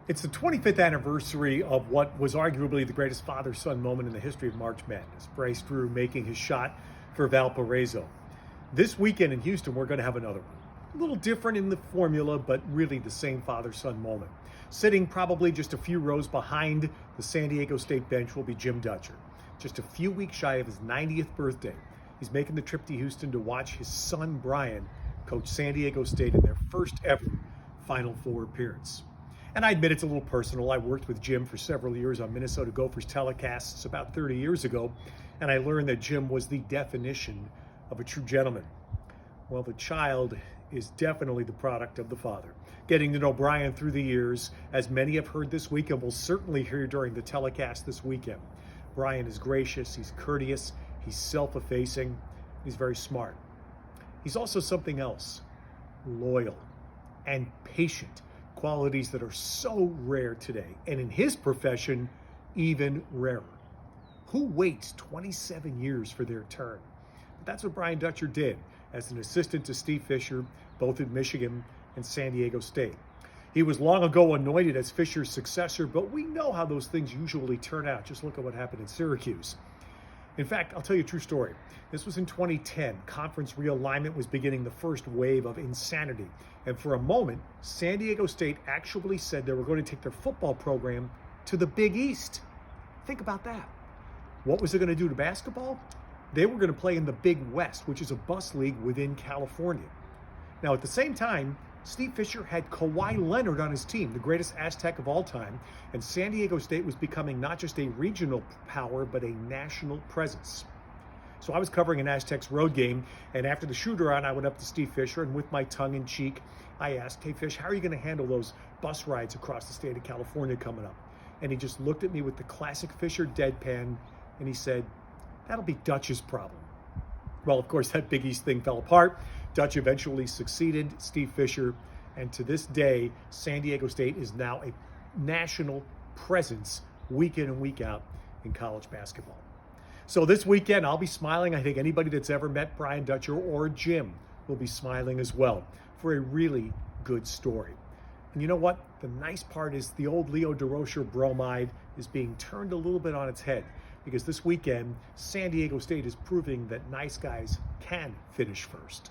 It's the 25th anniversary of what was arguably the greatest father-son moment in the history of March Madness. Bryce Drew making his shot for Valparaiso. This weekend in Houston, we're going to have another one. A little different in the formula, but really the same father-son moment. Sitting probably just a few rows behind the San Diego State bench will be Jim Dutcher. Just a few weeks shy of his 90th birthday, he's making the trip to Houston to watch his son Brian coach San Diego State in their first ever Final Four appearance. And I admit it's a little personal. I worked with Jim for several years on Minnesota Gophers telecasts about 30 years ago, and I learned that Jim was the definition of a true gentleman. Well, the child is definitely the product of the father. Getting to know Brian through the years, as many have heard this week and will certainly hear during the telecast this weekend. Brian is gracious, he's courteous, he's self-effacing, he's very smart. He's also something else, loyal and patient. Qualities that are so rare today, and in his profession, even rarer. Who waits 27 years for their turn? But that's what Brian Dutcher did as an assistant to Steve Fisher, both at Michigan and San Diego State. He was long ago anointed as Fisher's successor, but we know how those things usually turn out. Just look at what happened in Syracuse. In fact, I'll tell you a true story. This was in 2010. Conference realignment was beginning the first wave of insanity. And for a moment, San Diego State actually said they were going to take their football program to the Big East. Think about that. What was it going to do to basketball? They were going to play in the Big West, which is a bus league within California. Now, at the same time, Steve Fisher had Kawhi Leonard on his team, the greatest Aztec of all time, and San Diego State was becoming not just a regional power, but a national presence. So I was covering an Aztecs road game, and after the shoot-around, I went up to Steve Fisher, and with my tongue in cheek, I asked, "Hey, Fish, how are you going to handle those bus rides across the state of California coming up?" And he just looked at me with the classic Fisher deadpan, and he said, "That'll be Dutch's problem." Well, of course, that Big East thing fell apart. Dutch eventually succeeded Steve Fisher, and to this day, San Diego State is now a national presence week in and week out in college basketball. So this weekend, I'll be smiling. I think anybody that's ever met Brian Dutcher or Jim will be smiling as well for a really good story. And you know what? The nice part is the old Leo DeRocher bromide is being turned a little bit on its head, because this weekend, San Diego State is proving that nice guys can finish first.